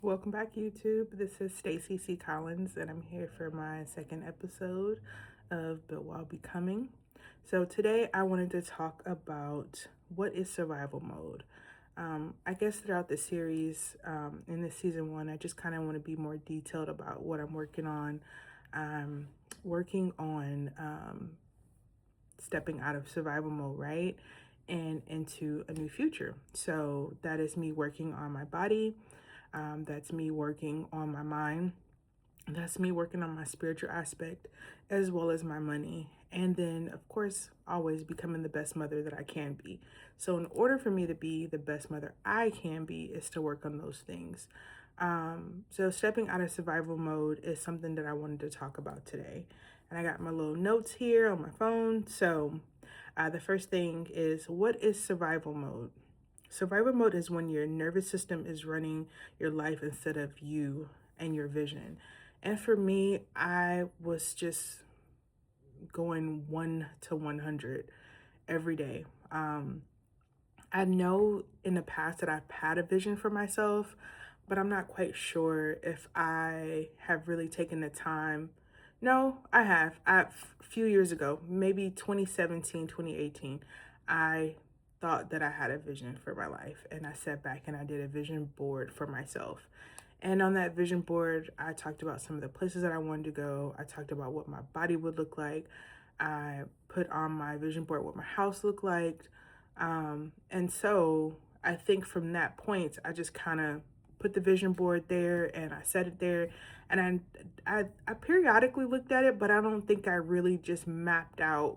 Welcome back, YouTube. This is Stacy C Collins, and I'm here for my second episode of Built While Becoming. So, today I wanted to talk about what is survival mode. I guess throughout the series, in this season one, I just kind of want to be more detailed about what I'm working on. I'm working on stepping out of survival mode, right? And into a new future. So, that is me working on my body. That's me working on my mind. That's me working on my spiritual aspect as well as my money. And then, of course, always becoming the best mother that I can be. So, in order for me to be the best mother I can be, is to work on those things. So, stepping out of survival mode is something that I wanted to talk about today. And I got my little notes here on my phone. So, the first thing is, what is survival mode? Survival mode is when your nervous system is running your life instead of you and your vision. And for me, I was just going 1 to 100 every day. I know in the past that I've had a vision for myself, but I'm not quite sure if I have really taken the time. No, I have. A few years ago, maybe 2017, 2018, I thought that I had a vision for my life, and I sat back and I did a vision board for myself. And on that vision board, I talked about some of the places that I wanted to go. I talked about what my body would look like. I put on my vision board what my house looked like. And so I think from that point, I just kind of put the vision board there and I set it there. And I periodically looked at it, but I don't think I really just mapped out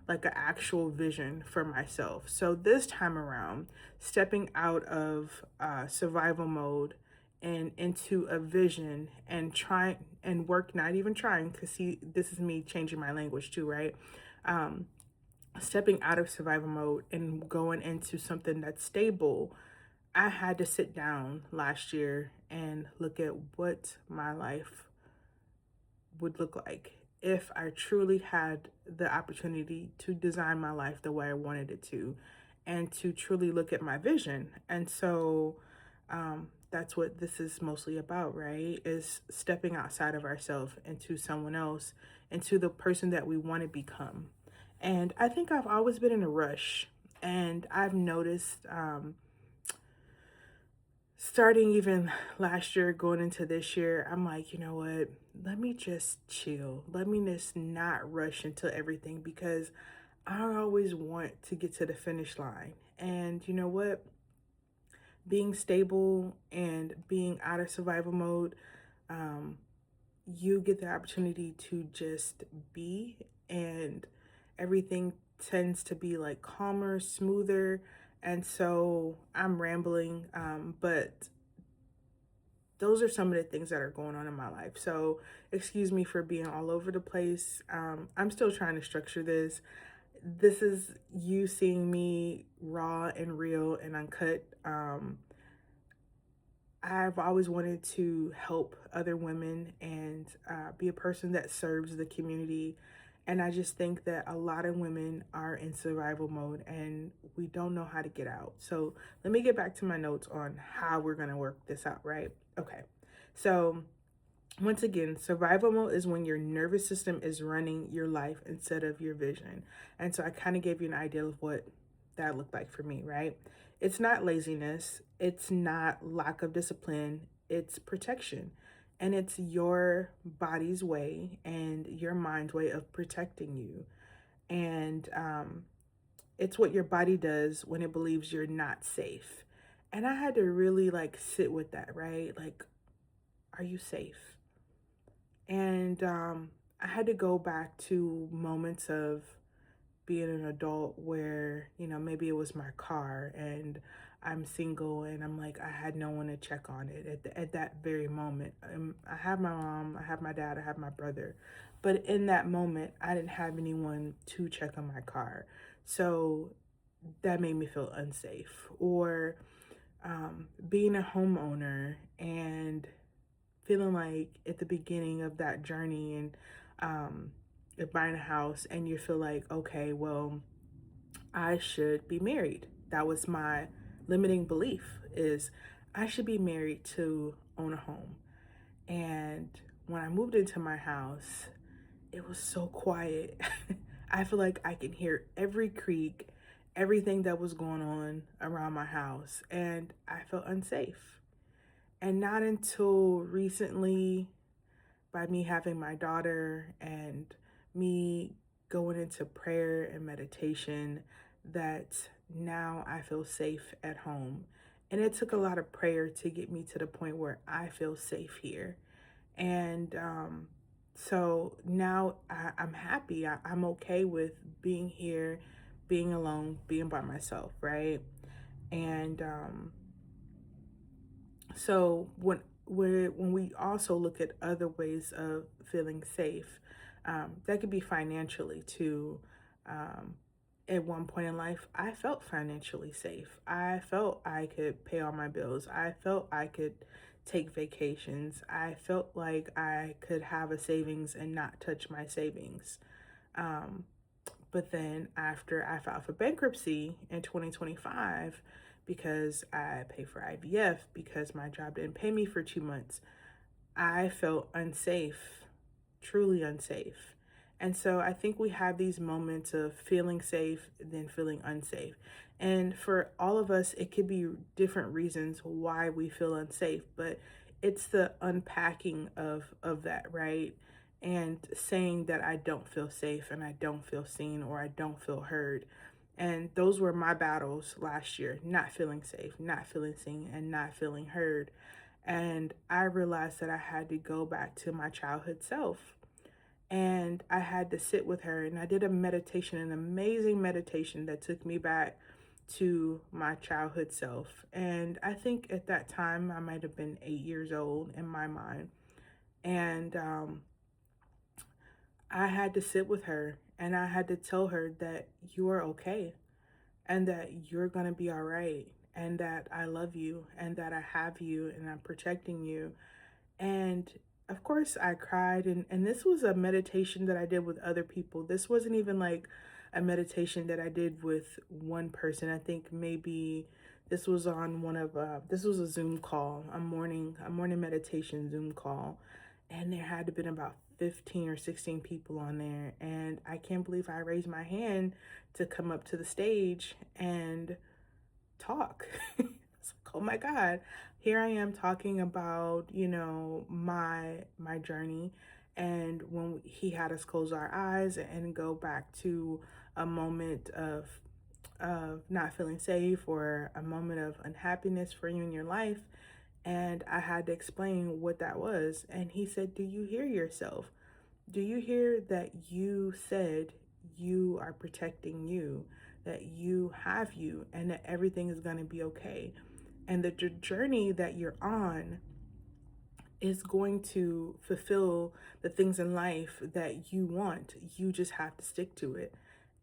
like an actual vision for myself. So this time around, stepping out of survival mode and into a vision and try and work, not even trying, because see, this is me changing my language too, right? Stepping out of survival mode and going into something that's stable. I had to sit down last year and look at what my life would look like if I truly had the opportunity to design my life the way I wanted it to, and to truly look at my vision. And so that's what this is mostly about, right? Is stepping outside of ourselves into someone else, into the person that we want to become. And I think I've always been in a rush. And I've noticed, starting even last year, going into this year, I'm like, you know what? Let me just chill. Let me just not rush into everything, because I always want to get to the finish line. And you know what? Being stable and being out of survival mode, um, you get the opportunity to just be, and everything tends to be like calmer, smoother. And so I'm rambling, but those are some of the things that are going on in my life. So excuse me for being all over the place. I'm still trying to structure this. This is you seeing me raw and real and uncut. I've always wanted to help other women and be a person that serves the community. And I just think that a lot of women are in survival mode and we don't know how to get out. So let me get back to my notes on how we're going to work this out, right? Okay. So once again, survival mode is when your nervous system is running your life instead of your vision. And so I kind of gave you an idea of what that looked like for me, right? It's not laziness, it's not lack of discipline, it's protection. And it's your body's way and your mind's way of protecting you. And it's what your body does when it believes you're not safe. And I had to really like sit with that, right? Like, are you safe? And I had to go back to moments of being an adult where, you know, maybe it was my car and I'm single and I'm like, I had no one to check on it at that very moment. I have my mom, I have my dad, I have my brother. But in that moment, I didn't have anyone to check on my car. So that made me feel unsafe. Or being a homeowner and feeling like at the beginning of that journey and buying a house, and you feel like, okay, well, I should be married. That was my limiting belief, is I should be married to own a home. And when I moved into my house, it was so quiet. I feel like I can hear every creak, everything that was going on around my house, and I felt unsafe. And not until recently, by me having my daughter and me going into prayer and meditation, that now I feel safe at home. And it took a lot of prayer to get me to the point where I feel safe here. And so now I'm happy. I'm okay with being here, being alone, being by myself, right? And so when we also look at other ways of feeling safe, that could be financially too. Um, at one point in life, I felt financially safe. I felt I could pay all my bills. I felt I could take vacations. I felt like I could have a savings and not touch my savings. Um, but then after I filed for bankruptcy in 2025, because I paid for IVF, because my job didn't pay me for 2 months, I felt unsafe, truly unsafe. And so I think we have these moments of feeling safe, then feeling unsafe. And for all of us, it could be different reasons why we feel unsafe, but it's the unpacking of that, right? And saying that I don't feel safe and I don't feel seen or I don't feel heard. And those were my battles last year, not feeling safe, not feeling seen, and not feeling heard. And I realized that I had to go back to my childhood self. And I had to sit with her. And I did a meditation, an amazing meditation that took me back to my childhood self. And I think at that time, I might have been 8 years old in my mind. And I had to sit with her and I had to tell her that you are okay and that you're going to be all right and that I love you and that I have you and I'm protecting you. And of course, I cried. And this was a meditation that I did with other people. This wasn't even like a meditation that I did with one person. I think maybe this was on this was a Zoom call, a morning meditation Zoom call. And there had to been about 15 or 16 people on there. And I can't believe I raised my hand to come up to the stage and talk. It's like, oh my God, here I am talking about, my journey. And when he had us close our eyes and go back to a moment of not feeling safe or a moment of unhappiness for you in your life. And I had to explain what that was. And he said, do you hear yourself? Do you hear that you said you are protecting you, that you have you, and that everything is going to be okay? And the journey that you're on is going to fulfill the things in life that you want. You just have to stick to it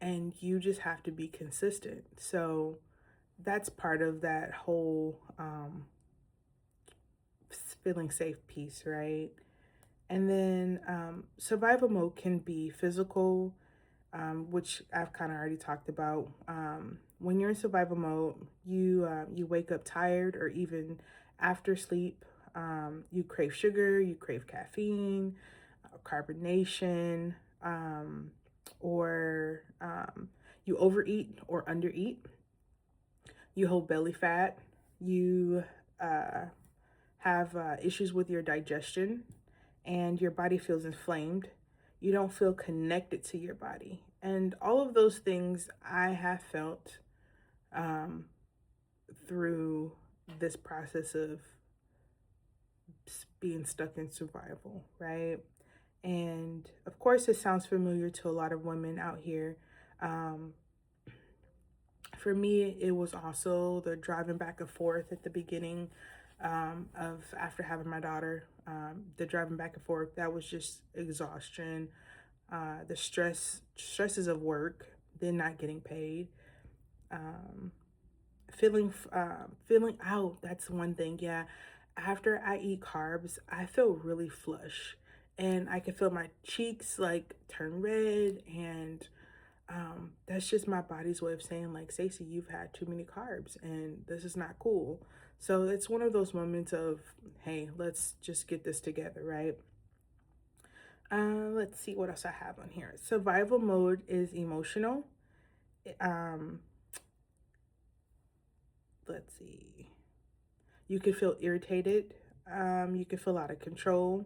and you just have to be consistent. So that's part of that whole feeling safe piece, right? And then survival mode can be physical, which I've kind of already talked about. When you're in survival mode, you wake up tired, or even after sleep, you crave sugar, you crave caffeine, carbonation, or you overeat or undereat. You hold belly fat. You have issues with your digestion, and your body feels inflamed. You don't feel connected to your body. And all of those things I have felt um, through this process of being stuck in survival, right? And of course, it sounds familiar to a lot of women out here. Um, for me, it was also the driving back and forth at the beginning of after having my daughter. The driving back and forth, that was just exhaustion. The stresses of work, then not getting paid, um, feeling out. That's one thing. Yeah, after I eat carbs, I feel really flush, and I can feel my cheeks like turn red, and that's just my body's way of saying like, Stacey, you've had too many carbs, and this is not cool. So it's one of those moments of, hey, let's just get this together, right? Let's see what else I have on here. Survival mode is emotional. Um, let's see. You can feel irritated. You can feel out of control.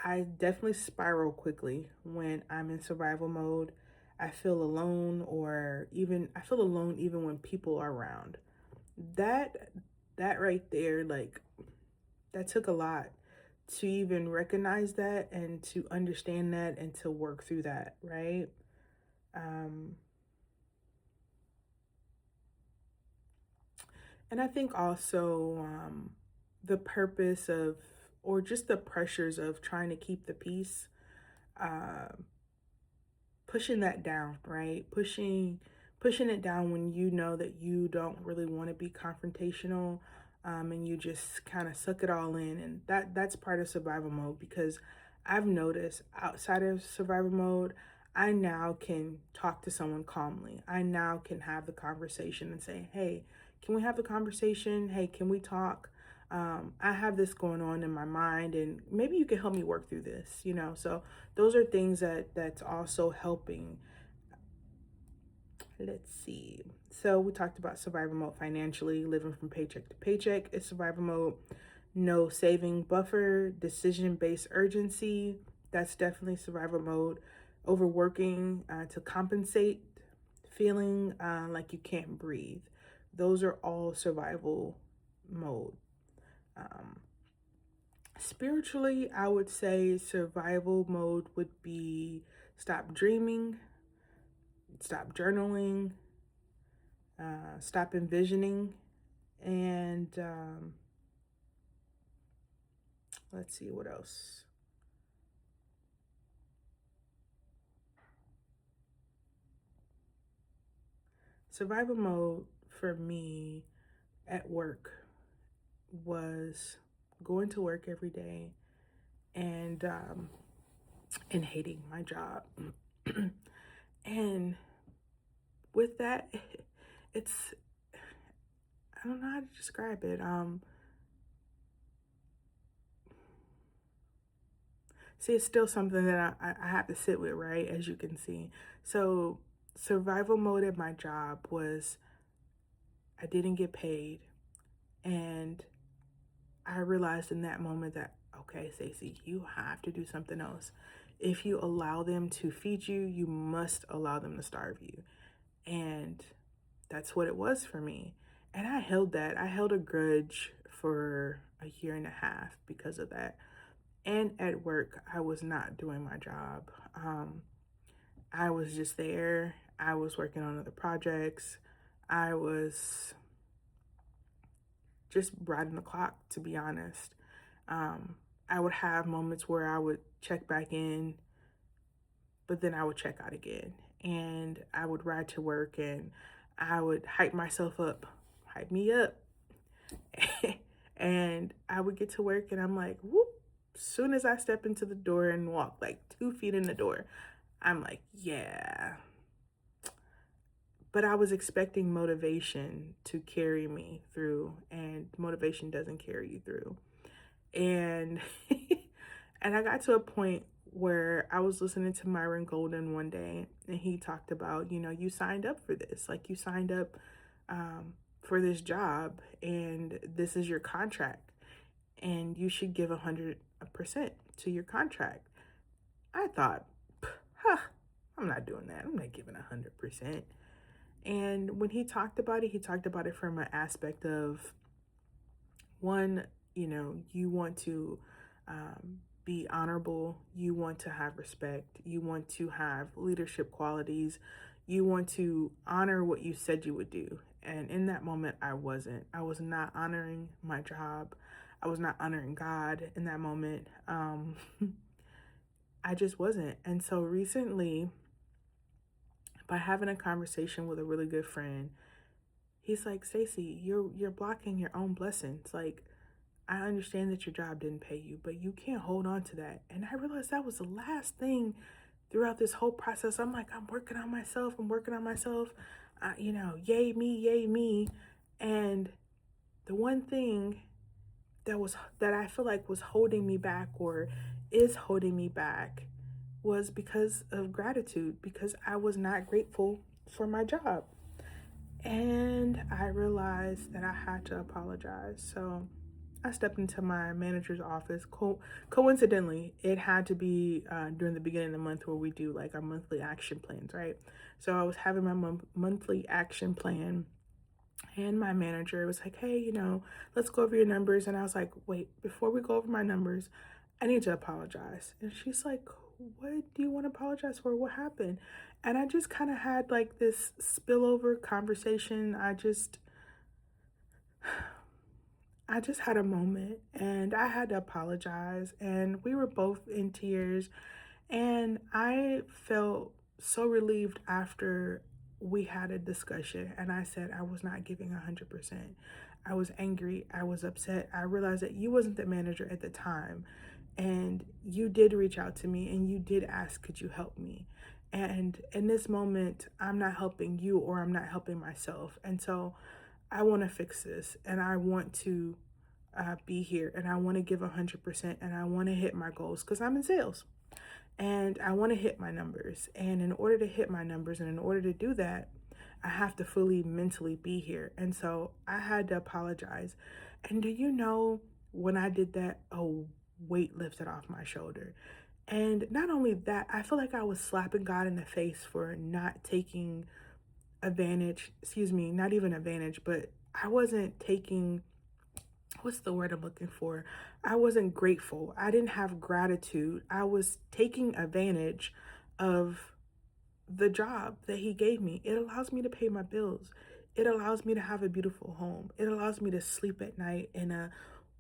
I definitely spiral quickly when I'm in survival mode. I feel alone, or even I feel alone even when people are around. That that right there, like, that took a lot to even recognize that and to understand that and to work through that, right? Um, and I think also the purpose of, or just the pressures of trying to keep the peace, uh, pushing that down, right? Pushing it down when you know that you don't really want to be confrontational, and you just kind of suck it all in, and that's part of survival mode. Because I've noticed outside of survival mode, I now can talk to someone calmly. I now can have the conversation and say, hey, can we have the conversation? Hey, can we talk? I have this going on in my mind, and maybe you can help me work through this, you know? So those are things that's also helping. Let's see. So we talked about survival mode financially, living from paycheck to paycheck is survival mode. No saving buffer, decision-based urgency, that's definitely survival mode. Overworking to compensate, feeling like you can't breathe. Those are all survival mode. Um, Spiritually, I would say survival mode would be stop dreaming, stop journaling, stop envisioning, and let's see what else. Survival mode for me at work was going to work every day and hating my job. And with that, it's, I don't know how to describe it. See, it's still something that I have to sit with, right? As you can see. So, survival mode at my job was I didn't get paid. And I realized in that moment that, okay, Stacy, you have to do something else. If you allow them to feed you, you must allow them to starve you. And that's what it was for me. And I held that. I held a grudge for a year and a half because of that. And at work, I was not doing my job. I was just there. I was working on other projects. I was just riding the clock, to be honest. I would have moments where I would check back in, but then I would check out again. And I would ride to work and I would hype myself up, hype me up. And I would get to work and I'm like, whoop. As soon as I step into the door and walk like 2 feet in the door, I'm like, yeah. But I was expecting motivation to carry me through, and motivation doesn't carry you through. And and I got to a point where I was listening to Myron Golden one day, and he talked about, you signed up for this. Like, you signed up for this job, and this is your contract, and you should give 100% to your contract. I thought, huh, I'm not doing that. I'm not giving 100%. And when he talked about it, he talked about it from an aspect of, one, you want to be honorable, you want to have respect, you want to have leadership qualities, you want to honor what you said you would do. And in that moment, I wasn't. I was not honoring my job. I was not honoring God in that moment. I just wasn't. And so recently, by having a conversation with a really good friend, he's like, Stacy, you're blocking your own blessings. Like, I understand that your job didn't pay you, but you can't hold on to that. And I realized that was the last thing throughout this whole process. I'm like, I'm working on myself. Yay me, yay me. And the one thing that I feel like was holding me back or is holding me back was because of gratitude, because I was not grateful for my job. And I realized that I had to apologize. So I stepped into my manager's office. Coincidentally, it had to be during the beginning of the month where we do like our monthly action plans, right? So I was having my monthly action plan, and my manager was like, hey, let's go over your numbers. And I was like, wait, before we go over my numbers, I need to apologize. And she's like, what do you want to apologize for? What happened? And I just kind of had like this spillover conversation. I just had a moment and I had to apologize, and we were both in tears, and I felt so relieved after we had a discussion and I said I was not giving 100%. I was angry, I was upset. I realized that you wasn't the manager at the time, and you did reach out to me and you did ask, could you help me? And in this moment, I'm not helping you or I'm not helping myself. And so I want to fix this, and I want to be here, and I want to give 100%, and I want to hit my goals because I'm in sales and I want to hit my numbers. And in order to hit my numbers and in order to do that, I have to fully mentally be here. And so I had to apologize. And do you know, when I did that, a weight lifted off my shoulder. And not only that, I feel like I was slapping God in the face for not taking advantage, excuse me, not even advantage, but I wasn't taking, what's the word I'm looking for? I wasn't grateful. I didn't have gratitude. I was taking advantage of the job that he gave me. It allows me to pay my bills. It allows me to have a beautiful home. It allows me to sleep at night in a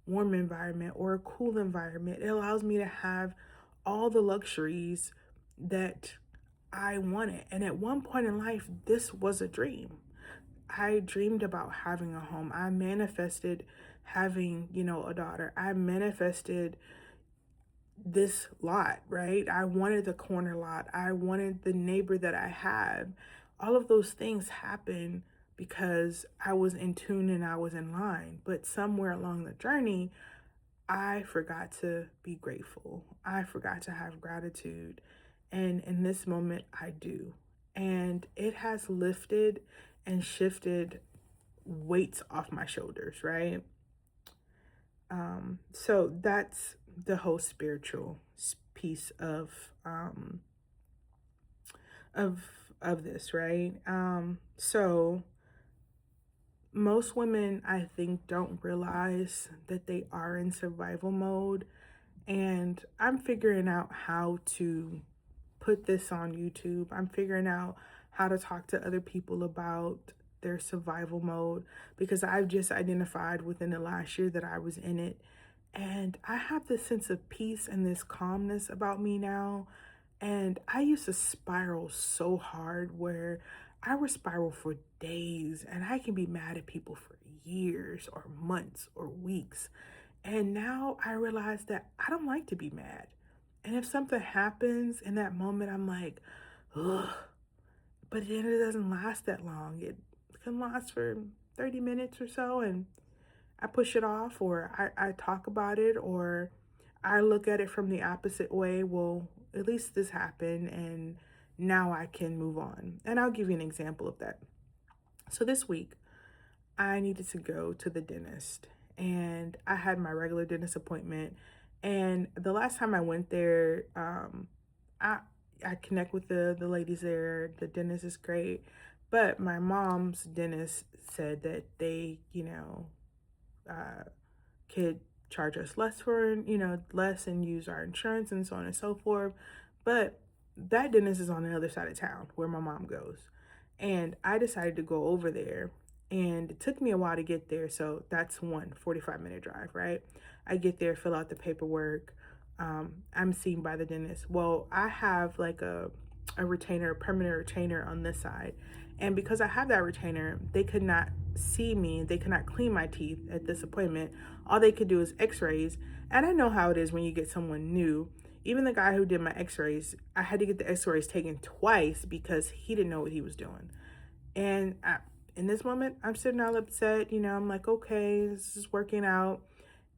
warm environment or a cool environment. It allows me to have all the luxuries that I wanted. And at one point in life, this was a dream. I dreamed about having a home. I manifested having, a daughter. I manifested this lot, right? I wanted the corner lot. I wanted the neighbor that I had. All of those things happened because I was in tune and I was in line. But somewhere along the journey, I forgot to be grateful. I forgot to have gratitude. And in this moment, I do. And it has lifted and shifted weights off my shoulders, right? So that's the whole spiritual piece of of this, right? So most women, I think, don't realize that they are in survival mode, and I'm figuring out how to put this on YouTube. I'm figuring out how to talk to other people about their survival mode, because I've just identified within the last year that I was in it. And I have this sense of peace and this calmness about me now. And I used to spiral so hard where I would spiral for days and I can be mad at people for years or months or weeks. And now I realize that I don't like to be mad. And if something happens in that moment, I'm like, ugh. But then it doesn't last that long. It can last for 30 minutes or so, and I push it off, or I talk about it, or I look at it from the opposite way. Well, at least this happened, and now I can move on. And I'll give you an example of that. So this week, I needed to go to the dentist, and I had my regular dentist appointment. And the last time I went there, I I connect with the ladies there. The dentist is great, but my mom's dentist said that they, uh, could charge us less for, less and use our insurance and so on and so forth. But that dentist is on the other side of town where my mom goes. And I decided to go over there, and it took me a while to get there. So that's 45-minute drive, right? I get there, fill out the paperwork. I'm seen by the dentist. Well, I have like a retainer, a permanent retainer on this side. And because I have that retainer, they could not see me. They could not clean my teeth at this appointment. All they could do is x-rays. And I know how it is when you get someone new. Even the guy who did my x-rays, I had to get the x-rays taken twice because he didn't know what he was doing. And in this moment, I'm sitting all upset. I'm like, okay, this is working out.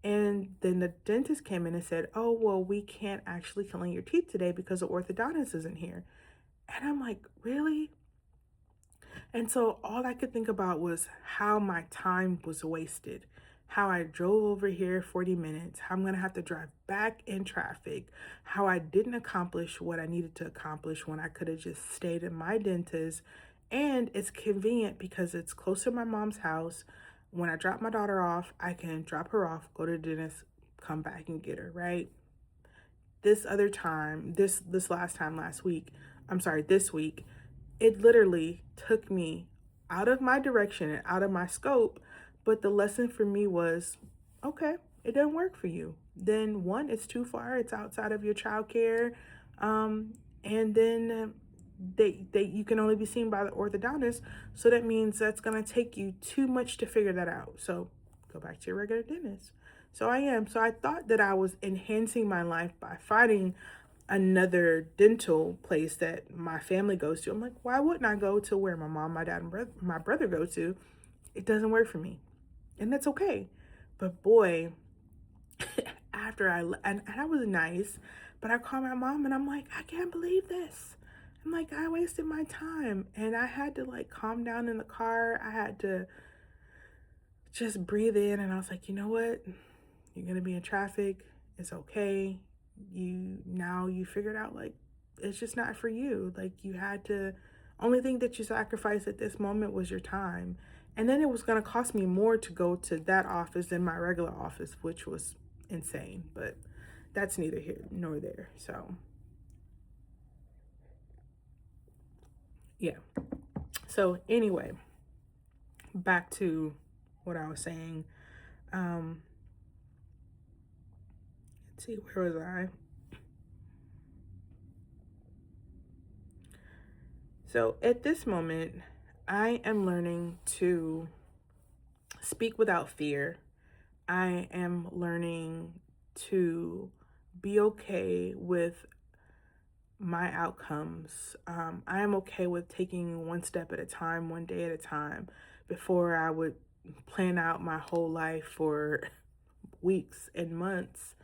And then the dentist came in and said, oh, well, we can't actually clean your teeth today because the orthodontist isn't here. And I'm like, really? And so all I could think about was how my time was wasted, how I drove over here 40 minutes, how I'm going to have to drive back in traffic, how I didn't accomplish what I needed to accomplish when I could have just stayed at my dentist. And it's convenient because it's close to my mom's house. When I drop my daughter off, I can drop her off, go to the dentist, come back and get her, right? This other time, this last time last week, I'm sorry, this week, it literally took me out of my direction and out of my scope. But the lesson for me was, okay, it doesn't work for you. Then one, it's too far. It's outside of your child care. And then they you can only be seen by the orthodontist. So that means that's going to take you too much to figure that out. So go back to your regular dentist. So I am. So I thought that I was enhancing my life by finding another dental place that my family goes to. I'm like, why wouldn't I go to where my mom, my dad, and my brother go to? It doesn't work for me. And that's okay. But boy, after and I was nice, but I called my mom and I'm like, I can't believe this. I'm like, I wasted my time. And I had to like calm down in the car. I had to just breathe in. And I was like, you know what? You're going to be in traffic. It's okay. You figured out like it's just not for you. Like you had to, only thing that you sacrificed at this moment was your time. And then it was going to cost me more to go to that office than my regular office, which was insane. But that's neither here nor there. So yeah. So anyway, back to what I was saying. Let's see, where was I? So at this moment, I am learning to speak without fear. I am learning to be okay with my outcomes. I am okay with taking one step at a time, one day at a time, before I would plan out my whole life for weeks and months.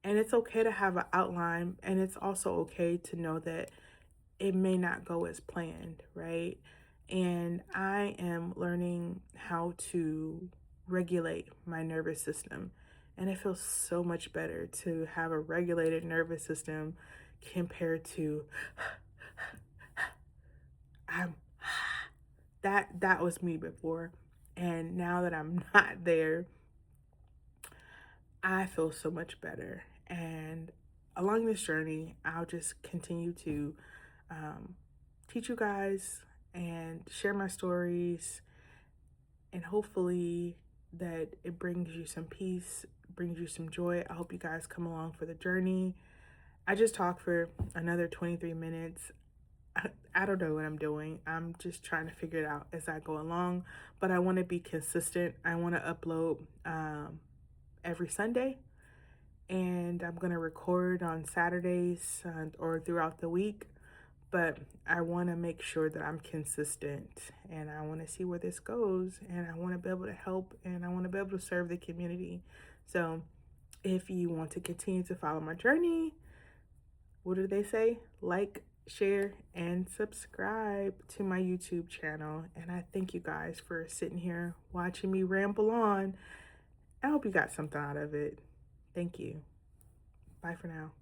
And it's okay to have an outline, and it's also okay to know that it may not go as planned, right? And I am learning how to regulate my nervous system. And it feels so much better to have a regulated nervous system compared to I'm that was me before. And now that I'm not there, I feel so much better. And along this journey, I'll just continue to teach you guys and share my stories, and hopefully that it brings you some peace, brings you some joy. I hope you guys come along for the journey. I just talked for another 23 minutes. I don't know what I'm doing. I'm just trying to figure it out as I go along, but I want to be consistent. I want to upload every Sunday, and I'm going to record on Saturdays or throughout the week. But I want to make sure that I'm consistent, and I want to see where this goes, and I want to be able to help, and I want to be able to serve the community. So if you want to continue to follow my journey, what do they say? Like, share, and subscribe to my YouTube channel. And I thank you guys for sitting here watching me ramble on. I hope you got something out of it. Thank you. Bye for now.